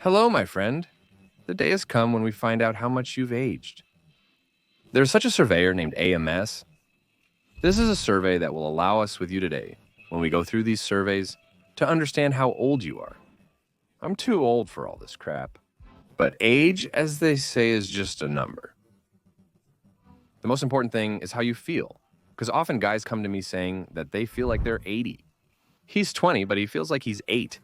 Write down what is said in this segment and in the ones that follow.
Hello, my friend. The day has come when we find out how much you've aged. There's such a surveyor named AMS. This is a survey that will allow us with you today, when we go through these surveys, to understand how old you are. I'm too old for all this crap. But age, as they say, is just a number. The most important thing is how you feel, because often guys come to me saying that they feel like they're 80. He's 20, but he feels like he's 8.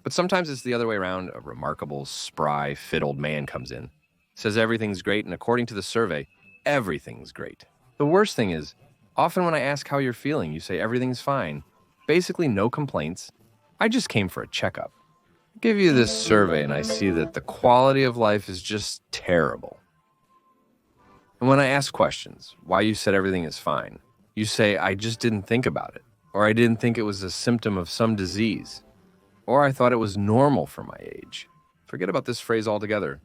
But sometimes it's the other way around. A remarkable, spry, fit old man comes in, says everything's great, and according to the survey, everything's great. The worst thing is, often when I ask how you're feeling, you say everything's fine. Basically, no complaints. I just came for a checkup. I give you this survey, and I see that the quality of life is just terrible. And when I ask questions, why you said everything is fine, you say, I just didn't think about it, or I didn't think it was a symptom of some disease. Or I thought it was normal for my age. Forget about this phrase altogether.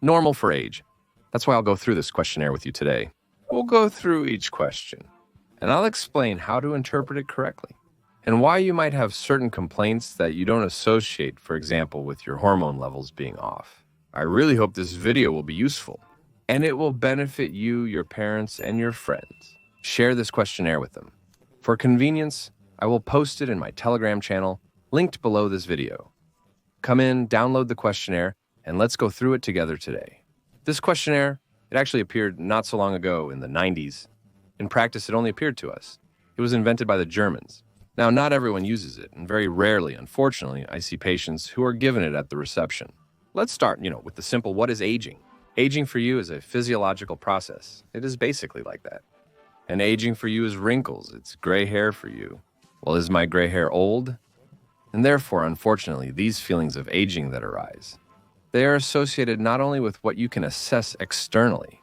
Normal for age. That's why I'll go through this questionnaire with you today. We'll go through each question, and I'll explain how to interpret it correctly, and why you might have certain complaints that you don't associate, for example, with your hormone levels being off. I really hope this video will be useful, and it will benefit you, your parents, and your friends. Share this questionnaire with them. For convenience, I will post it in my Telegram channel, linked below this video. Come in, download the questionnaire, and let's go through it together today. This questionnaire, it actually appeared not so long ago in the 90s. In practice, it only appeared to us. It was invented by the Germans. Now, not everyone uses it, and very rarely, unfortunately, I see patients who are given it at the reception. Let's start, with the simple, what is aging? Aging for you is a physiological process. It is basically like that. And aging for you is wrinkles. It's gray hair for you. Well, is my gray hair old? And therefore, unfortunately, these feelings of aging that arise, they are associated not only with what you can assess externally.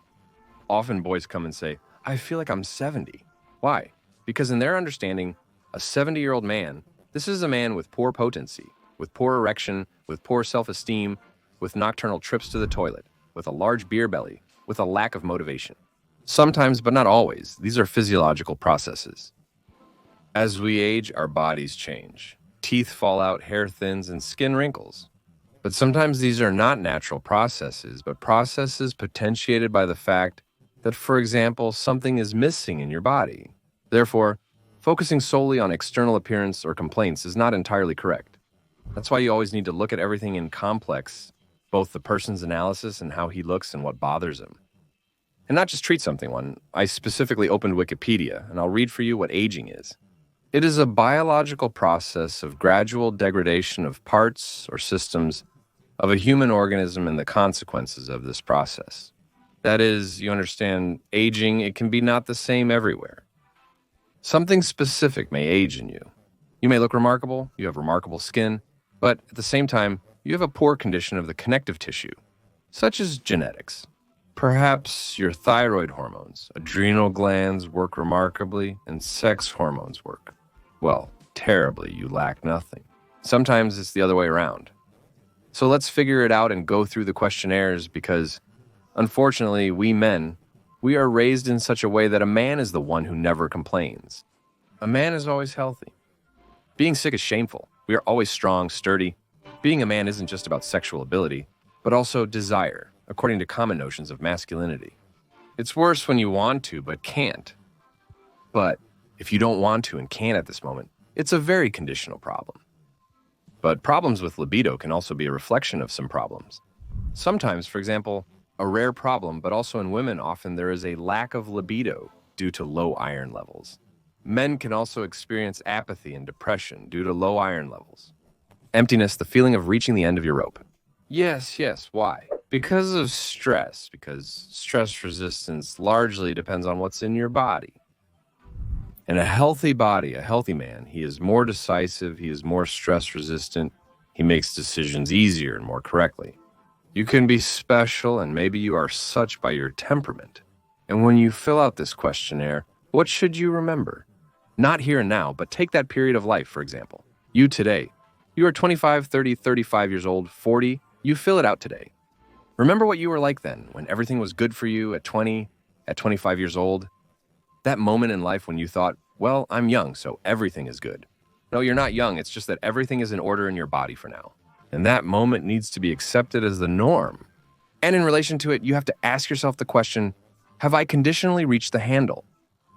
Often boys come and say, I feel like I'm 70. Why? Because in their understanding, a 70-year-old man, this is a man with poor potency, with poor erection, with poor self-esteem, with nocturnal trips to the toilet, with a large beer belly, with a lack of motivation. Sometimes, but not always, these are physiological processes. As we age, our bodies change. Teeth fall out, hair thins, and skin wrinkles. But sometimes these are not natural processes, but processes potentiated by the fact that, for example, something is missing in your body. Therefore, focusing solely on external appearance or complaints is not entirely correct. That's why you always need to look at everything in complex, both the person's analysis and how he looks and what bothers him. And not just treat something. I specifically opened Wikipedia, and I'll read for you what aging is. It is a biological process of gradual degradation of parts or systems of a human organism and the consequences of this process. That is, you understand, aging, it can be not the same everywhere. Something specific may age in you. You may look remarkable, you have remarkable skin, but at the same time, you have a poor condition of the connective tissue, such as genetics. Perhaps your thyroid hormones, adrenal glands work remarkably, and sex hormones work. Well, terribly, you lack nothing. Sometimes it's the other way around. So let's figure it out and go through the questionnaires because, unfortunately, we men, we are raised in such a way that a man is the one who never complains. A man is always healthy. Being sick is shameful. We are always strong, sturdy. Being a man isn't just about sexual ability, but also desire, according to common notions of masculinity. It's worse when you want to, but can't. But if you don't want to and can't at this moment, it's a very conditional problem. But problems with libido can also be a reflection of some problems. Sometimes, for example, a rare problem, but also in women often there is a lack of libido due to low iron levels. Men can also experience apathy and depression due to low iron levels. Emptiness, the feeling of reaching the end of your rope. Yes, why? Because of stress, because stress resistance largely depends on what's in your body. In a healthy body, a healthy man, he is more decisive, he is more stress resistant, he makes decisions easier and more correctly. You can be special and maybe you are such by your temperament. And when you fill out this questionnaire, what should you remember? Not here and now, but take that period of life, for example. You today. You are 25, 30, 35 years old, 40. You fill it out today. Remember what you were like then, when everything was good for you at 20, at 25 years old. That moment in life when you thought, well, I'm young, so everything is good. No, you're not young. It's just that everything is in order in your body for now. And that moment needs to be accepted as the norm. And in relation to it, you have to ask yourself the question, have I conditionally reached the handle?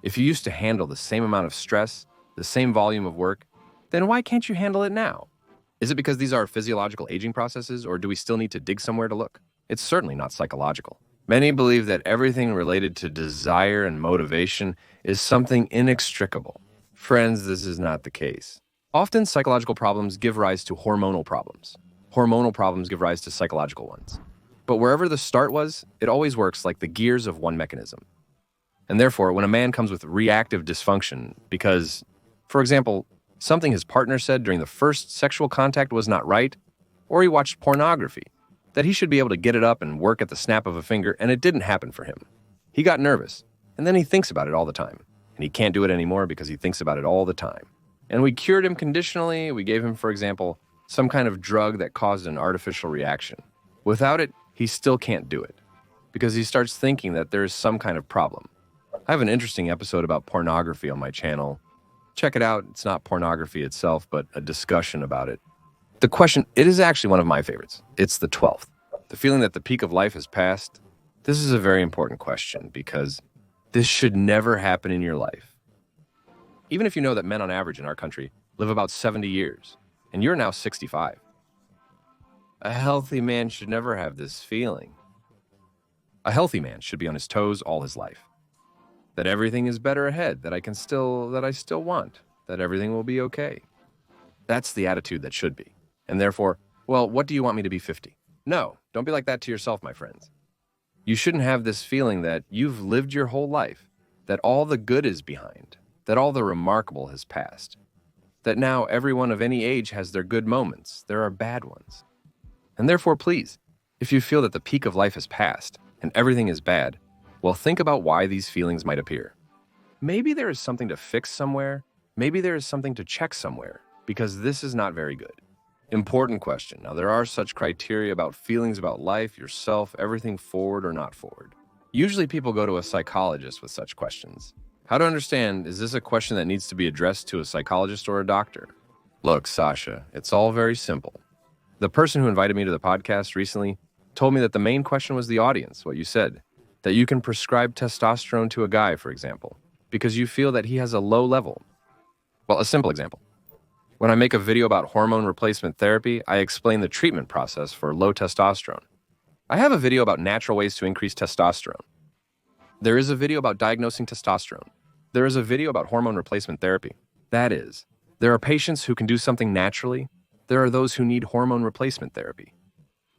If you used to handle the same amount of stress, the same volume of work, then why can't you handle it now? Is it because these are physiological aging processes, or do we still need to dig somewhere to look? It's certainly not psychological. Many believe that everything related to desire and motivation is something inextricable. Friends, this is not the case. Often, psychological problems give rise to hormonal problems. Hormonal problems give rise to psychological ones. But wherever the start was, it always works like the gears of one mechanism. And therefore, when a man comes with reactive dysfunction because, for example, something his partner said during the first sexual contact was not right, or he watched pornography, that he should be able to get it up and work at the snap of a finger, and it didn't happen for him. He got nervous, and then he thinks about it all the time, and he can't do it anymore because he thinks about it all the time. And we cured him conditionally. We gave him, for example, some kind of drug that caused an artificial reaction. Without it, he still can't do it because he starts thinking that there is some kind of problem. I have an interesting episode about pornography on my channel. Check it out. It's not pornography itself, but a discussion about it. The question, it is actually one of my favorites. It's the 12th. The feeling that the peak of life has passed. This is a very important question because this should never happen in your life. Even if you know that men on average in our country live about 70 years, and you're now 65. A healthy man should never have this feeling. A healthy man should be on his toes all his life. That everything is better ahead, that I still want, that everything will be okay. That's the attitude that should be. And therefore, well, what do you want me to be 50? No, don't be like that to yourself, my friends. You shouldn't have this feeling that you've lived your whole life, that all the good is behind, that all the remarkable has passed, that now everyone of any age has their good moments, there are bad ones. And therefore, please, if you feel that the peak of life has passed and everything is bad, well, think about why these feelings might appear. Maybe there is something to fix somewhere. Maybe there is something to check somewhere, because this is not very good. Important question. Now, there are such criteria about feelings about life, yourself, everything forward or not forward. Usually people go to a psychologist with such questions. How to understand, is this a question that needs to be addressed to a psychologist or a doctor? Look, Sasha, it's all very simple. The person who invited me to the podcast recently told me that the main question was the audience, what you said, that you can prescribe testosterone to a guy, for example, because you feel that he has a low level. Well, a simple example. When I make a video about hormone replacement therapy, I explain the treatment process for low testosterone. I have a video about natural ways to increase testosterone. There is a video about diagnosing testosterone. There is a video about hormone replacement therapy. That is, there are patients who can do something naturally. There are those who need hormone replacement therapy.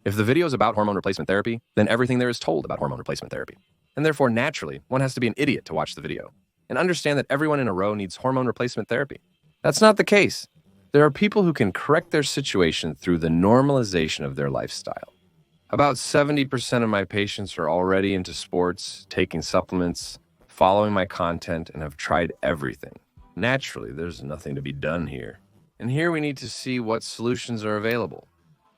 If the video is about hormone replacement therapy, then everything there is told about hormone replacement therapy. And therefore, naturally, one has to be an idiot to watch the video and understand that everyone in a row needs hormone replacement therapy. That's not the case. There are people who can correct their situation through the normalization of their lifestyle. About 70% of my patients are already into sports, taking supplements, following my content, and have tried everything. Naturally, there's nothing to be done here. And here we need to see what solutions are available.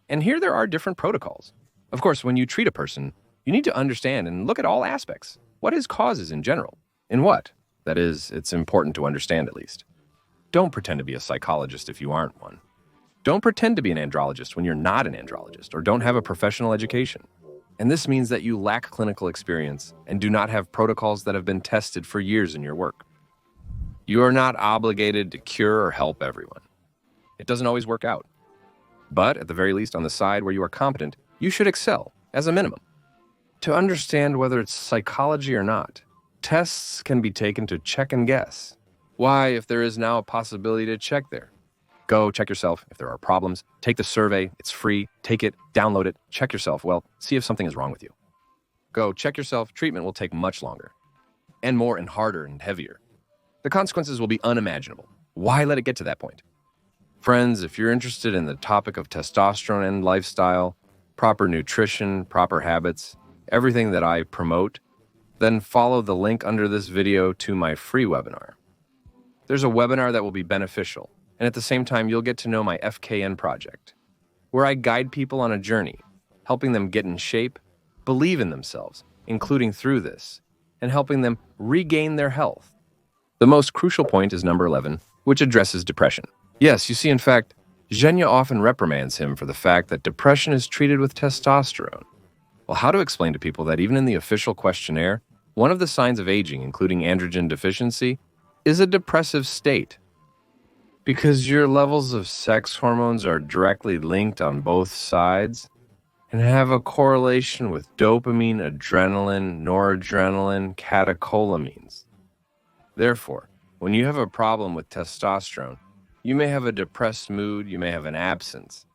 And here there are different protocols. Of course, when you treat a person, you need to understand and look at all aspects. What his cause is in general? In what? That is, it's important to understand at least. Don't pretend to be a psychologist if you aren't one. Don't pretend to be an andrologist when you're not an andrologist or don't have a professional education. And this means that you lack clinical experience and do not have protocols that have been tested for years in your work. You are not obligated to cure or help everyone. It doesn't always work out. But at the very least, on the side where you are competent, you should excel, as a minimum. To understand whether it's psychology or not, tests can be taken to check and guess. Why, if there is now a possibility to check there? Go check yourself. If there are problems, take the survey. It's free. Take it, download it, check yourself. Well, see if something is wrong with you. Go check yourself. Treatment will take much longer and more and harder and heavier. The consequences will be unimaginable. Why let it get to that point? Friends, if you're interested in the topic of testosterone and lifestyle, proper nutrition, proper habits, everything that I promote, then follow the link under this video to my free webinar. There's a webinar that will be beneficial, and at the same time, you'll get to know my FKN project, where I guide people on a journey, helping them get in shape, believe in themselves, including through this, and helping them regain their health. The most crucial point is number 11, which addresses depression. Yes, you see, in fact, Zhenya often reprimands him for the fact that depression is treated with testosterone. Well, how to explain to people that even in the official questionnaire, one of the signs of aging, including androgen deficiency, is a depressive state? Because your levels of sex hormones are directly linked on both sides and have a correlation with dopamine, adrenaline, noradrenaline, catecholamines. Therefore, when you have a problem with testosterone, you may have a depressed mood, you may have an absence.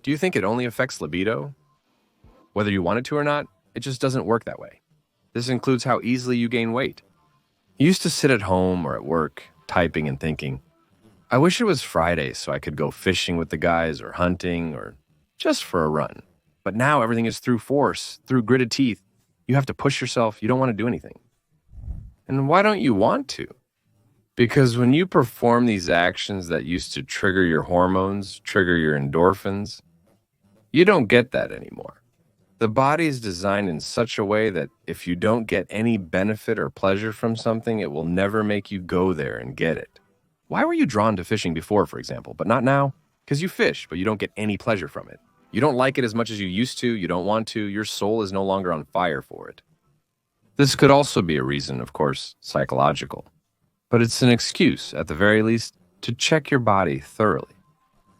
Do you think it only affects libido? Whether you want it to or not, it just doesn't work that way. This includes how easily you gain weight. You used to sit at home or at work, typing and thinking, I wish it was Friday so I could go fishing with the guys or hunting or just for a run. But now everything is through force, through gritted teeth. You have to push yourself. You don't want to do anything. And why don't you want to? Because when you perform these actions that used to trigger your hormones, trigger your endorphins, you don't get that anymore. The body is designed in such a way that if you don't get any benefit or pleasure from something, it will never make you go there and get it. Why were you drawn to fishing before, for example, but not now? Because you fish, but you don't get any pleasure from it. You don't like it as much as you used to, you don't want to, your soul is no longer on fire for it. This could also be a reason, of course, psychological. But it's an excuse, at the very least, to check your body thoroughly.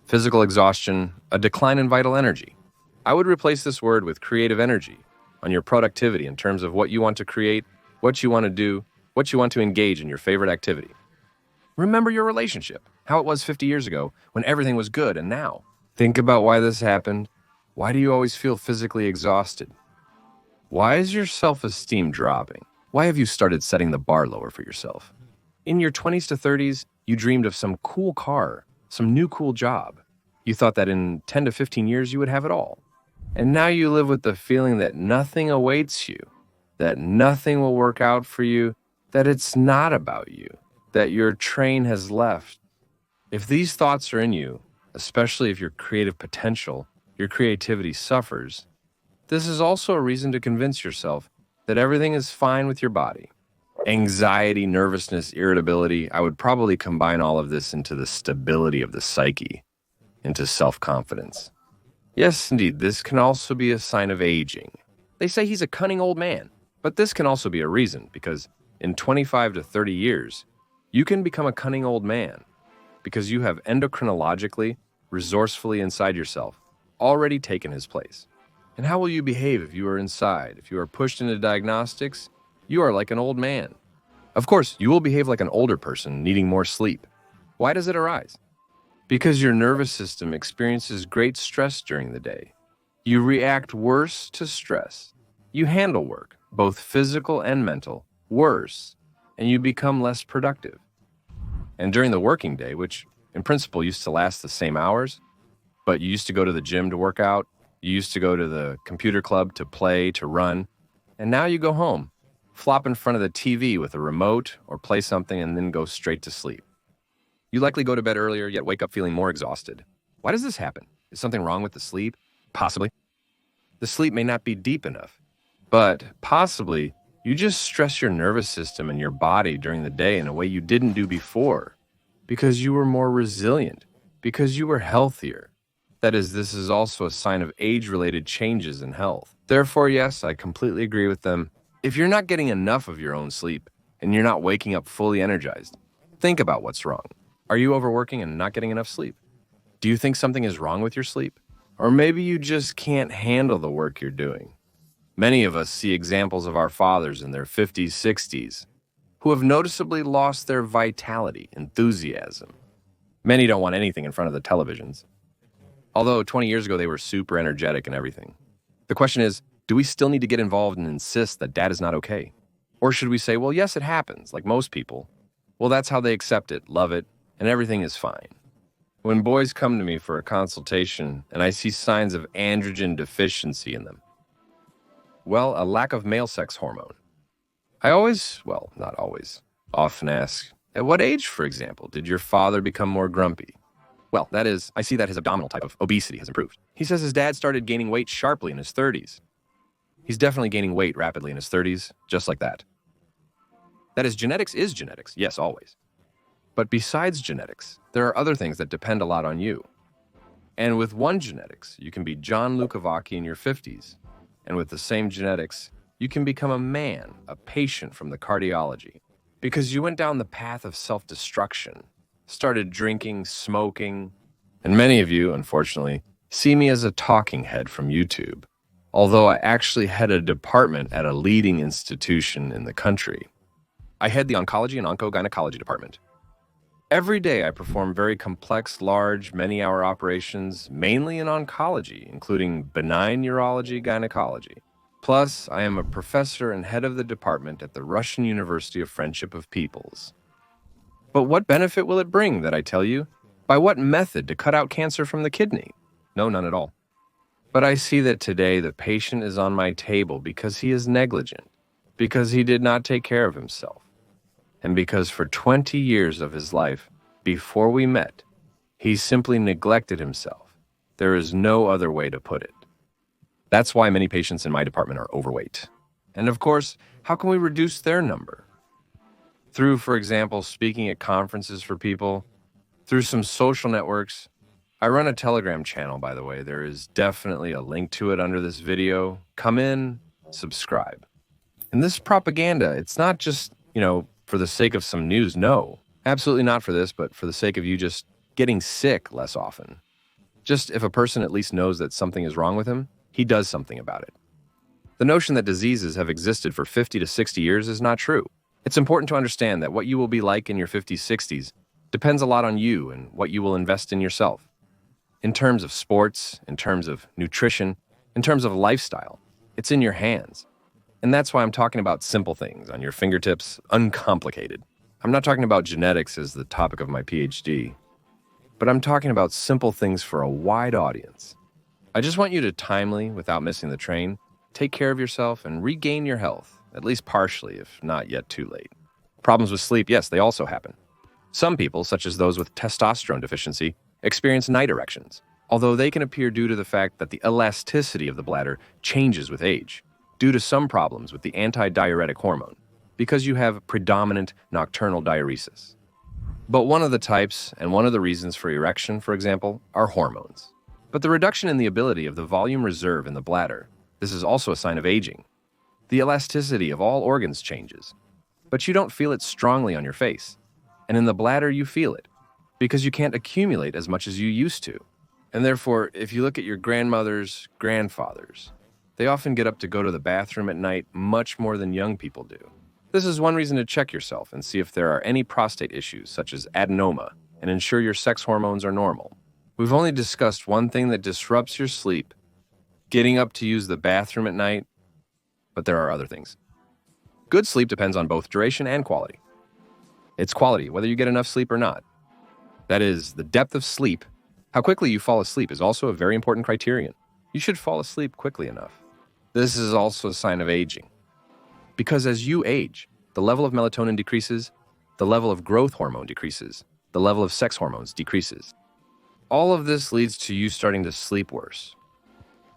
Physical exhaustion, a decline in vital energy. I would replace this word with creative energy on your productivity in terms of what you want to create, what you want to do, what you want to engage in your favorite activity. Remember your relationship, how it was 50 years ago when everything was good, and now. Think about why this happened. Why do you always feel physically exhausted? Why is your self-esteem dropping? Why have you started setting the bar lower for yourself? In your 20s to 30s, you dreamed of some cool car, some new cool job. You thought that in 10 to 15 years you would have it all. And now you live with the feeling that nothing awaits you, that nothing will work out for you, that it's not about you, that your train has left. If these thoughts are in you, especially if your creative potential, your creativity suffers, this is also a reason to convince yourself that everything is fine with your body. Anxiety, nervousness, irritability, I would probably combine all of this into the stability of the psyche, into self-confidence. Yes, indeed, this can also be a sign of aging. They say he's a cunning old man, but this can also be a reason, because in 25 to 30 years, you can become a cunning old man because you have endocrinologically, resourcefully inside yourself, already taken his place. And how will you behave if you are inside? If you are pushed into diagnostics, you are like an old man. Of course, you will behave like an older person needing more sleep. Why does it arise? Because your nervous system experiences great stress during the day. You react worse to stress. You handle work, both physical and mental, worse, and you become less productive. And during the working day, which in principle used to last the same hours, but you used to go to the gym to work out, you used to go to the computer club to play, to run, and now you go home, flop in front of the TV with a remote or play something and then go straight to sleep. You likely go to bed earlier, yet wake up feeling more exhausted. Why does this happen? Is something wrong with the sleep? Possibly. The sleep may not be deep enough, but possibly you just stress your nervous system and your body during the day in a way you didn't do before because you were more resilient, because you were healthier. That is, this is also a sign of age-related changes in health. Therefore, yes, I completely agree with them. If you're not getting enough of your own sleep and you're not waking up fully energized, think about what's wrong. Are you overworking and not getting enough sleep? Do you think something is wrong with your sleep? Or maybe you just can't handle the work you're doing. Many of us see examples of our fathers in their 50s, 60s, who have noticeably lost their vitality, enthusiasm. Many don't want anything in front of the televisions. Although 20 years ago they were super energetic and everything. The question is, do we still need to get involved and insist that dad is not okay? Or should we say, well, yes, it happens, like most people. Well, that's how they accept it, love it, and everything is fine. When boys come to me for a consultation and I see signs of androgen deficiency in them, well, a lack of male sex hormone. I always, well, not always, often ask, at what age, for example, did your father become more grumpy? Well, that is, I see that his abdominal type of obesity has improved. He says his dad started gaining weight sharply in his 30s. He's definitely gaining weight rapidly in his 30s, just like that. That is genetics, yes, always. But besides genetics, there are other things that depend a lot on you. And with one genetics, you can be John Lukavaki in your 50s. And with the same genetics, you can become a man, a patient from the cardiology. Because you went down the path of self-destruction, started drinking, smoking, and many of you, unfortunately, see me as a talking head from YouTube, although I actually head a department at a leading institution in the country. I head the oncology and oncogynecology department. Every day I perform very complex, large, many-hour operations, mainly in oncology, including benign urology, gynecology. Plus, I am a professor and head of the department at the Russian University of Friendship of Peoples. But what benefit will it bring that I tell you? By what method to cut out cancer from the kidney? No, none at all. But I see that today the patient is on my table because he is negligent, because he did not take care of himself, and because for 20 years of his life, before we met, he simply neglected himself. There is no other way to put it. That's why many patients in my department are overweight. And of course, how can we reduce their number? Through, for example, speaking at conferences for people, through some social networks. I run a Telegram channel, by the way. There is definitely a link to it under this video. Come in, subscribe. And this propaganda, it's not just, for the sake of some news. No, absolutely not for this, but for the sake of you just getting sick less often. Just if a person at least knows that something is wrong with him, he does something about it. The notion that diseases have existed for 50 to 60 years is not true. It's important to understand that what you will be like in your 50s, 60s depends a lot on you and what you will invest in yourself. In terms of sports, in terms of nutrition, in terms of lifestyle, it's in your hands. And that's why I'm talking about simple things on your fingertips, uncomplicated. I'm not talking about genetics as the topic of my PhD, but I'm talking about simple things for a wide audience. I just want you to timely, without missing the train, take care of yourself and regain your health, at least partially, if not yet too late. Problems with sleep, yes, they also happen. Some people, such as those with testosterone deficiency, experience night erections, although they can appear due to the fact that the elasticity of the bladder changes with age, due to some problems with the anti-diuretic hormone, because you have predominant nocturnal diuresis. But one of the types and one of the reasons for erection, for example, are hormones. But the reduction in the ability of the volume reserve in the bladder, this is also a sign of aging. The elasticity of all organs changes, but you don't feel it strongly on your face. And in the bladder, you feel it, because you can't accumulate as much as you used to. And therefore, if you look at your grandmothers, grandfathers, they often get up to go to the bathroom at night much more than young people do. This is one reason to check yourself and see if there are any prostate issues, such as adenoma, and ensure your sex hormones are normal. We've only discussed one thing that disrupts your sleep, getting up to use the bathroom at night, but there are other things. Good sleep depends on both duration and quality. It's quality, whether you get enough sleep or not. That is, the depth of sleep. How quickly you fall asleep is also a very important criterion. You should fall asleep quickly enough. This is also a sign of aging. Because as you age, the level of melatonin decreases, the level of growth hormone decreases, the level of sex hormones decreases. All of this leads to you starting to sleep worse.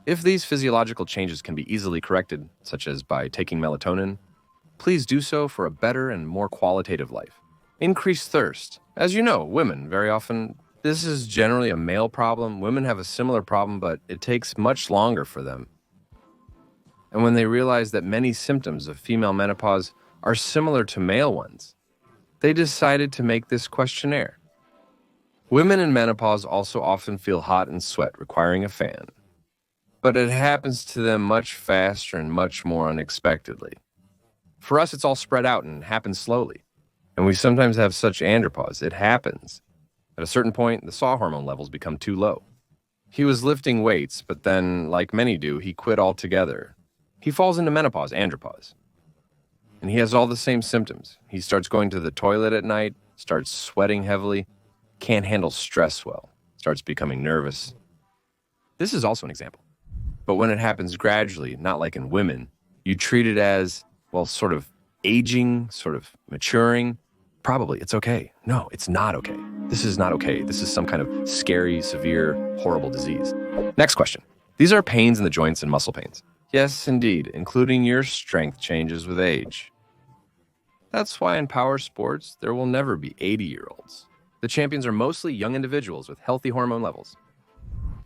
If these physiological changes can be easily corrected, such as by taking melatonin, please do so for a better and more qualitative life. Increase thirst. As you know, women, very often, this is generally a male problem. Women have a similar problem, but it takes much longer for them. And when they realize that many symptoms of female menopause are similar to male ones, they decided to make this questionnaire. Women in menopause also often feel hot and sweat, requiring a fan. But it happens to them much faster and much more unexpectedly. For us, it's all spread out and happens slowly. And we sometimes have such andropause. It happens. At a certain point, the SAW hormone levels become too low. He was lifting weights, but then, like many do, he quit altogether. He falls into menopause, andropause. And he has all the same symptoms. He starts going to the toilet at night, starts sweating heavily, can't handle stress well, starts becoming nervous. This is also an example. But when it happens gradually, not like in women, you treat it as, well, sort of aging, sort of maturing. Probably, it's okay. No, it's not okay. This is not okay. This is some kind of scary, severe, horrible disease. Next question. These are pains in the joints and muscle pains. Yes, indeed, including your strength changes with age. That's why in power sports, there will never be 80-year-olds. The champions are mostly young individuals with healthy hormone levels.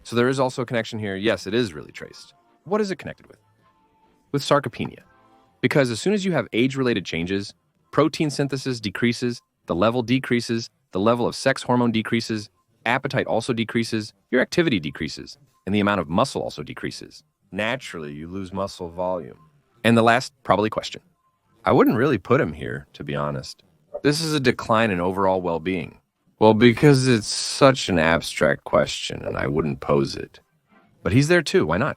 So there is also a connection here. Yes, it is really traced. What is it connected with? With sarcopenia. Because as soon as you have age-related changes, protein synthesis decreases, the level decreases, the level of sex hormone decreases, appetite also decreases, your activity decreases, and the amount of muscle also decreases. Naturally, you lose muscle volume. And the last, probably question. I wouldn't really put him here, to be honest. This is a decline in overall well-being. Well, because it's such an abstract question and I wouldn't pose it. But he's there too, why not?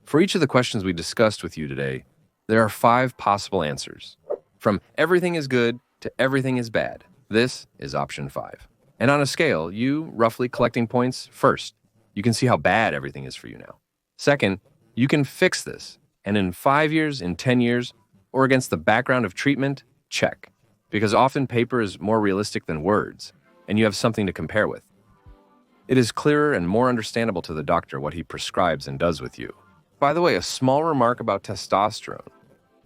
For each of the questions we discussed with you today, there are 5 possible answers. From everything is good to everything is bad. This is option 5. And on a scale, you, roughly collecting points, first, you can see how bad everything is for you now. Second, you can fix this. And in 5 years, in 10 years, or against the background of treatment, check. Because often paper is more realistic than words, and you have something to compare with. It is clearer and more understandable to the doctor what he prescribes and does with you. By the way, a small remark about testosterone.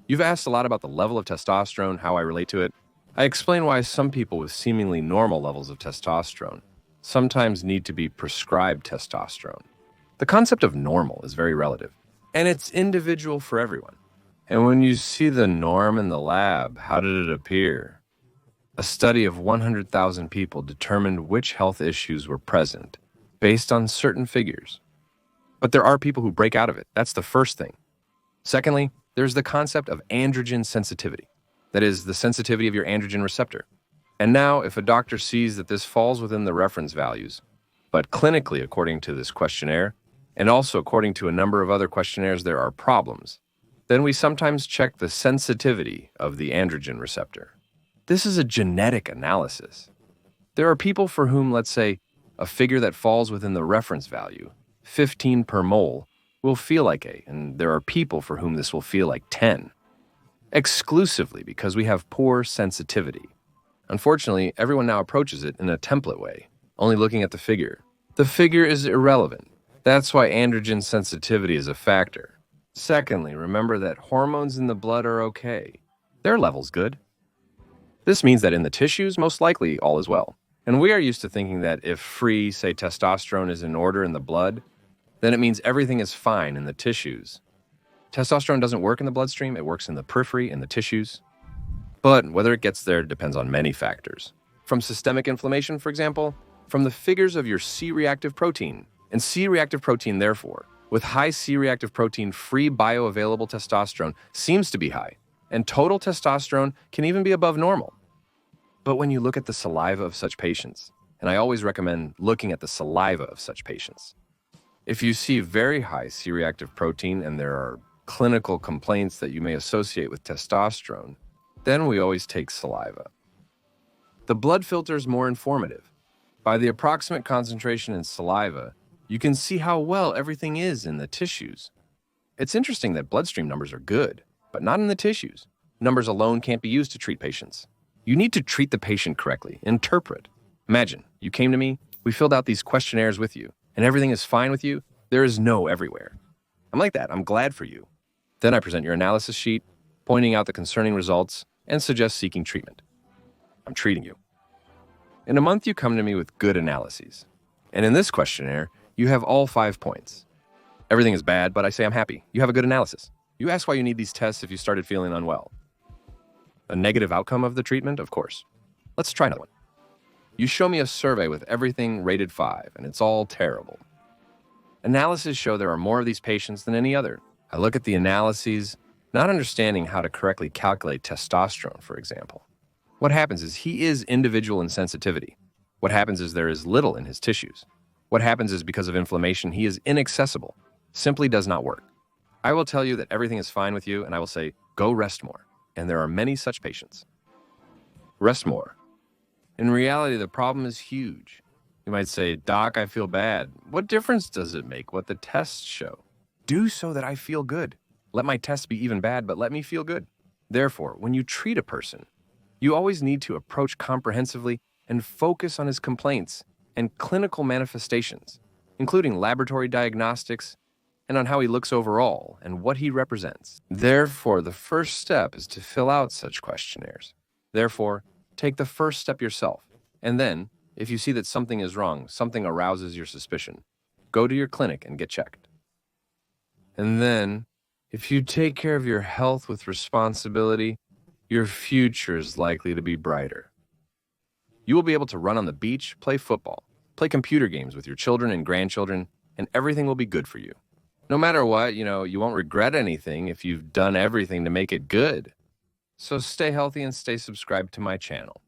You've asked a lot about the level of testosterone, how I relate to it. I explain why some people with seemingly normal levels of testosterone sometimes need to be prescribed testosterone. The concept of normal is very relative, and it's individual for everyone. And when you see the norm in the lab, how did it appear? A study of 100,000 people determined which health issues were present based on certain figures. But there are people who break out of it. That's the first thing. Secondly, there's the concept of androgen sensitivity. That is, the sensitivity of your androgen receptor. And now, if a doctor sees that this falls within the reference values, but clinically, according to this questionnaire, and also according to a number of other questionnaires, there are problems, then we sometimes check the sensitivity of the androgen receptor. This is a genetic analysis. There are people for whom, let's say, a figure that falls within the reference value, 15 per mole, will feel like A, and there are people for whom this will feel like 10. Exclusively because we have poor sensitivity. Unfortunately, everyone now approaches it in a template way, only looking at the figure. The figure is irrelevant. That's why androgen sensitivity is a factor. Secondly, remember that hormones in the blood are okay. Their level's good. This means that in the tissues, most likely all is well. And we are used to thinking that if free, say, testosterone is in order in the blood, then it means everything is fine in the tissues. Testosterone doesn't work in the bloodstream, it works in the periphery, in the tissues. But whether it gets there depends on many factors. From systemic inflammation, for example, from the figures of your C-reactive protein. And C-reactive protein, therefore, with high C-reactive protein, free bioavailable testosterone seems to be high, and total testosterone can even be above normal. But when you look at the saliva of such patients, and I always recommend looking at the saliva of such patients, if you see very high C-reactive protein and there are clinical complaints that you may associate with testosterone, then we always take saliva. The blood filter is more informative. By the approximate concentration in saliva, you can see how well everything is in the tissues. It's interesting that bloodstream numbers are good, but not in the tissues. Numbers alone can't be used to treat patients. You need to treat the patient correctly, interpret. Imagine, you came to me, we filled out these questionnaires with you, and everything is fine with you. There is no everywhere. I'm like that, I'm glad for you. Then I present your analysis sheet, pointing out the concerning results, and suggest seeking treatment. I'm treating you. In a month, you come to me with good analyses. And in this questionnaire, you have all 5 points. Everything is bad, but I say I'm happy. You have a good analysis. You ask why you need these tests if you started feeling unwell. A negative outcome of the treatment, of course. Let's try another one. You show me a survey with everything rated 5, and it's all terrible. Analyses show there are more of these patients than any other. I look at the analyses, not understanding how to correctly calculate testosterone, for example. What happens is he is individual in sensitivity. What happens is there is little in his tissues. What happens is because of inflammation, he is inaccessible. Simply does not work. I will tell you that everything is fine with you, and I will say, go rest more. And there are many such patients. Rest more. In reality, the problem is huge. You might say, Doc, I feel bad. What difference does it make what the tests show? Do so that I feel good. Let my tests be even bad, but let me feel good. Therefore, when you treat a person, you always need to approach comprehensively and focus on his complaints and clinical manifestations, including laboratory diagnostics and on how he looks overall and what he represents. Therefore, the first step is to fill out such questionnaires. Therefore, take the first step yourself, and then, if you see that something is wrong, something arouses your suspicion, go to your clinic and get checked. And then, if you take care of your health with responsibility, your future is likely to be brighter. You will be able to run on the beach, play football, play computer games with your children and grandchildren, and everything will be good for you. No matter what, you won't regret anything if you've done everything to make it good. So stay healthy and stay subscribed to my channel.